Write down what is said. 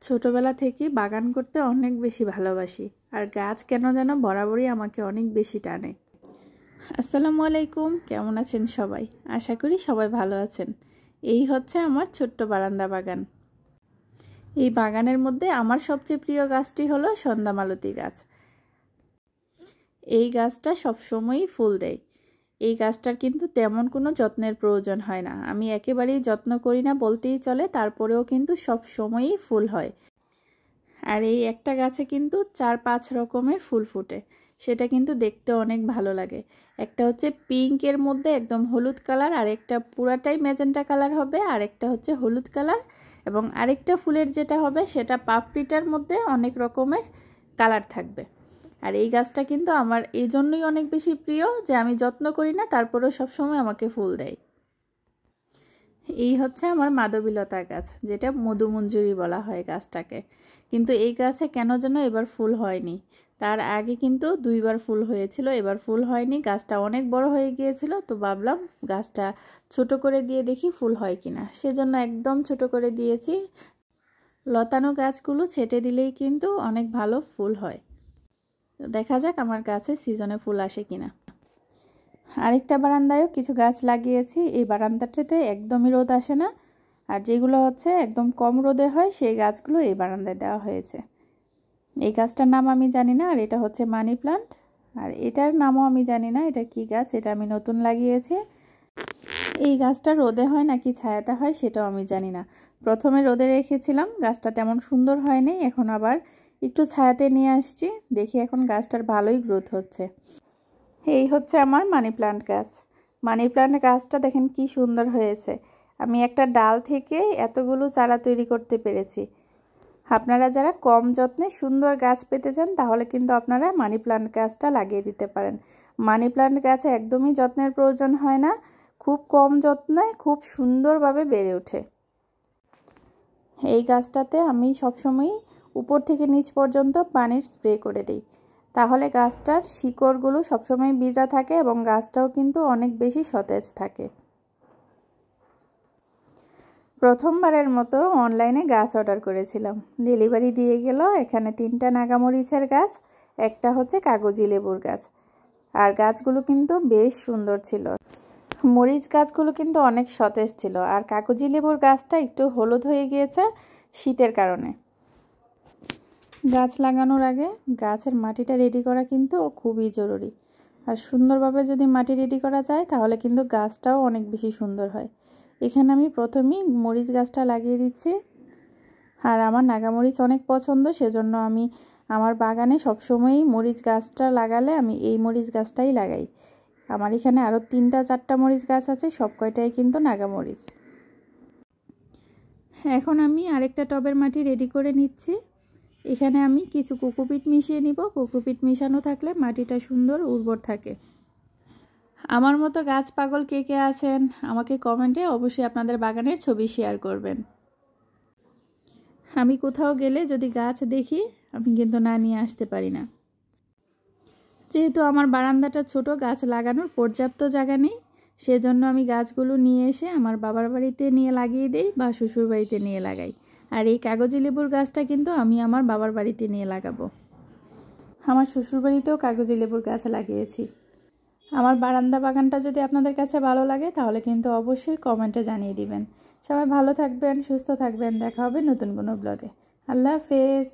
ছোটবেলা থেকে বাগান করতে অনেক বেশি ভালোবাসি, আর গাছ কেন যেন বরাবরই আমাকে অনেক বেশি টানে। আসসালামু আলাইকুম, কেমন আছেন সবাই? আশা করি সবাই ভালো আছেন। এই হচ্ছে আমার ছোট্ট বারান্দা বাগান। এই বাগানের মধ্যে আমার সবচেয়ে প্রিয় গাছটি হলো সন্ধ্যামালতী গাছ। এই গাছটা সবসময়ই ফুল দেয়। এই গাছটার কিন্তু তেমন কোনো যত্নের প্রয়োজন হয় না, আমি একেবারেই যত্ন করি না বলতেই চলে, তারপরেও কিন্তু সব সময়ই ফুল হয়। আর এই একটা গাছে কিন্তু 4-5 রকমের ফুল ফুটে, সেটা কিন্তু দেখতে অনেক ভালো লাগে। একটা হচ্ছে পিঙ্কের মধ্যে একদম হলুদ কালার, আর একটা পুরাটাই ম্যাজেন্টা কালার হবে, আর একটা হচ্ছে হলুদ কালার, এবং আরেকটা ফুলের যেটা হবে সেটা পাপড়িটার মধ্যে অনেক রকমের কালার থাকবে। আর এই গাছটা কিন্তু আমার এই জন্যই অনেক বেশি প্রিয় যে আমি যত্ন করি না, তারপরেও সবসময় আমাকে ফুল দেয়। এই হচ্ছে আমার মাধবীলতা গাছ, যেটা মধুমঞ্জুরি বলা হয় গাছটাকে। কিন্তু এই গাছে কেন যেন এবার ফুল হয়নি। তার আগে কিন্তু 2বার ফুল হয়েছিল, এবার ফুল হয়নি। গাছটা অনেক বড় হয়ে গিয়েছিল, তো ভাবলাম গাছটা ছোট করে দিয়ে দেখি ফুল হয় কিনা, সেজন্য একদম ছোট করে দিয়েছি। লতানো গাছগুলো ছেটে দিলেই কিন্তু অনেক ভালো ফুল হয়। তো দেখা যাক আমার গাছে সিজনে ফুল আসে কিনা। আরেকটা বারান্দায়ও কিছু গাছ লাগিয়েছি। এই বারান্দাটাতে একদমই রোদ আসে না, আর যেগুলো হচ্ছে একদম কম রোদে হয় সেই গাছগুলো এই বারান্দায় দেওয়া হয়েছে। এই গাছটার নাম আমি জানি না, আর এটা হচ্ছে মানি প্লান্ট। আর এটার নামও আমি জানি না এটা কি গাছ, এটা আমি নতুন লাগিয়েছি। এই গাছটা রোদে হয় নাকি ছায়াতে হয় সেটাও আমি জানি না। প্রথমে রোদে রেখেছিলাম, গাছটা তেমন সুন্দর হয়নি, এখন আবার একটু ছায়াতে নিয়ে আসছি। দেখি এখন গাছটার ভালোই গ্রোথ হচ্ছে। এই হচ্ছে আমার মানি প্লান্ট গাছ। মানি প্লান্ট গাছটা দেখেন কি সুন্দর হয়েছে। আমি একটা ডাল থেকে এতগুলো চারা তৈরি করতে পেরেছি। আপনারা যারা কম যত্নে সুন্দর গাছ পেতে চান তাহলে কিন্তু আপনারা মানি প্লান্ট গাছটা লাগিয়ে দিতে পারেন। মানি প্লান্ট গাছে একদমই যত্নের প্রয়োজন হয় না, খুব কম যত্নে খুব সুন্দরভাবে বেড়ে ওঠে। এই গাছটাতে আমি সবসময় উপর থেকে নিচ পর্যন্ত পানির স্প্রে করে দিই, তাহলে গাছটার শিকড়গুলো সবসময় ভিজা থাকে এবং গাছটাও কিন্তু অনেক বেশি সতেজ থাকে। প্রথমবারের মতো অনলাইনে গাছ অর্ডার করেছিলাম, ডেলিভারি দিয়ে গেল। এখানে 3টা নাগামরিচের গাছ, একটা হচ্ছে কাগজি লেবুর গাছ। আর গাছগুলো কিন্তু বেশ সুন্দর ছিল। মরিচ গাছগুলো কিন্তু অনেক সতেজ ছিল, আর কাগজি লেবুর গাছটা একটু হলুদ হয়ে গিয়েছে শীতের কারণে। গাছ লাগানোর আগে গাছের মাটিটা রেডি করা কিন্তু খুবই জরুরি। আর সুন্দরভাবে যদি মাটি রেডি করা যায় তাহলে কিন্তু গাছটাও অনেক বেশি সুন্দর হয়। এখানে আমি প্রথমেই মরিচ গাছটা লাগিয়ে দিচ্ছি। আর আমার নাগামরিচ অনেক পছন্দ, সেজন্য আমি আমার বাগানে সবসময়ই মরিচ গাছটা লাগালে আমি এই মরিচ গাছটাই লাগাই। আমার এখানে আরও 3-4টা মরিচ গাছ আছে, সব কয়টাই কিন্তু নাগামরিচ। এখন আমি আরেকটা টবের মাটি রেডি করে নিচ্ছি। এখানে আমি কিছু কোকোপিট মিশিয়ে নিব। কোকোপিট মিশানো থাকলে মাটিটা সুন্দর উর্বর থাকে। আমার মতো গাছ পাগল কে কে আছেন আমাকে কমেন্টে অবশ্যই আপনাদের বাগানের ছবি শেয়ার করবেন। আমি কোথাও গেলে যদি গাছ দেখি আমি কিন্তু না নিয়ে আসতে পারি না। যেহেতু আমার বারান্দাটা ছোট, গাছ লাগানোর পর্যাপ্ত জায়গা নেই, সেজন্য আমি গাছগুলো নিয়ে এসে আমার বাবার বাড়িতে নিয়ে লাগিয়ে দিই বা শ্বশুর বাড়িতে নিয়ে লাগাই। আর এই কাগজি লেবুর গাছটা কিন্তু আমি আমার বাবার বাড়িতে নিয়ে লাগাবো। আমার শ্বশুর বাড়িতেও কাগজি লেবুর গাছ লাগিয়েছি। আমার বারান্দা বাগানটা যদি আপনাদের কাছে ভালো লাগে তাহলে কিন্তু অবশ্যই কমেন্টে জানিয়ে দিবেন। সবাই ভালো থাকবেন, সুস্থ থাকবেন। দেখা হবে নতুন কোনো ব্লগে। আল্লাহ হাফেজ।